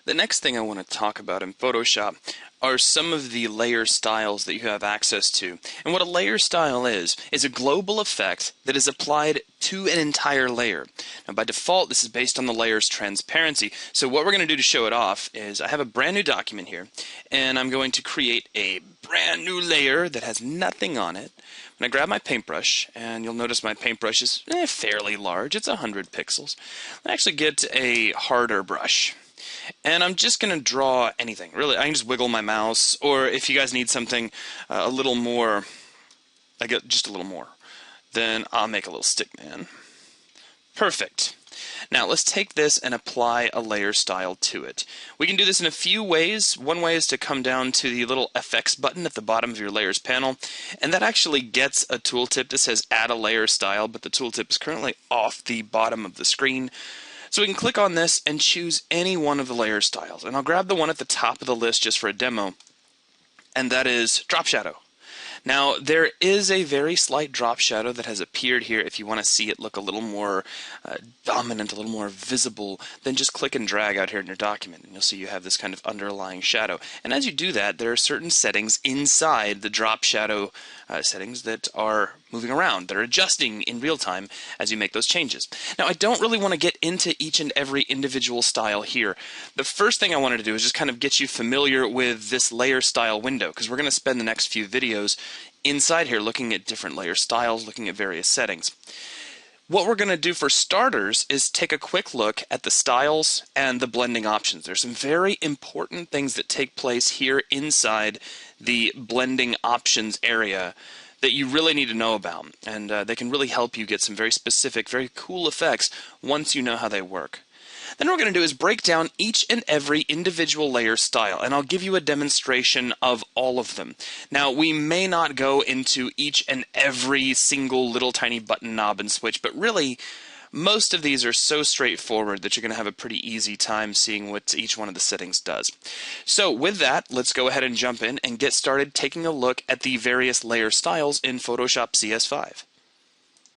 The next thing I want to talk about in Photoshop are some of the layer styles that you have access to. And what a layer style is a global effect that is applied to an entire layer. Now by default this is based on the layer's transparency. So what we're going to do to show it off is I have a brand new document here and I'm going to create a brand new layer that has nothing on it. I'm going to grab my paintbrush, and you'll notice my paintbrush is fairly large. It's 100 pixels. I actually get a harder brush. And I'm just going to draw anything. Really, I can just wiggle my mouse, or if you guys need something a little more, I get just a little more, then I'll make a little stick man. Perfect. Now let's take this and apply a layer style to it. We can do this in a few ways. One way is to come down to the little FX button at the bottom of your layers panel, and that actually gets a tooltip that says add a layer style, but the tooltip is currently off the bottom of the screen. So we can click on this and choose any one of the layer styles. And I'll grab the one at the top of the list just for a demo, and that is drop shadow. Now there is a very slight drop shadow that has appeared here. If you want to see it look a little more dominant, a little more visible, then just click and drag out here in your document and you'll see you have this kind of underlying shadow. And as you do that, there are certain settings inside the drop shadow settings that are moving around. They're adjusting in real time as you make those changes. Now I don't really want to get into each and every individual style here. The first thing I wanted to do is just kind of get you familiar with this layer style window, because we're going to spend the next few videos inside here looking at different layer styles, looking at various settings. What we're going to do for starters is take a quick look at the styles and the blending options. There's some very important things that take place here inside the blending options area that you really need to know about, and they can really help you get some very specific, very cool effects once you know how they work. Then what we're going to do is break down each and every individual layer style, and I'll give you a demonstration of all of them. Now we may not go into each and every single little tiny button, knob, and switch, but really most of these are so straightforward that you're going to have a pretty easy time seeing what each one of the settings does. So with that, let's go ahead and jump in and get started taking a look at the various layer styles in Photoshop CS5.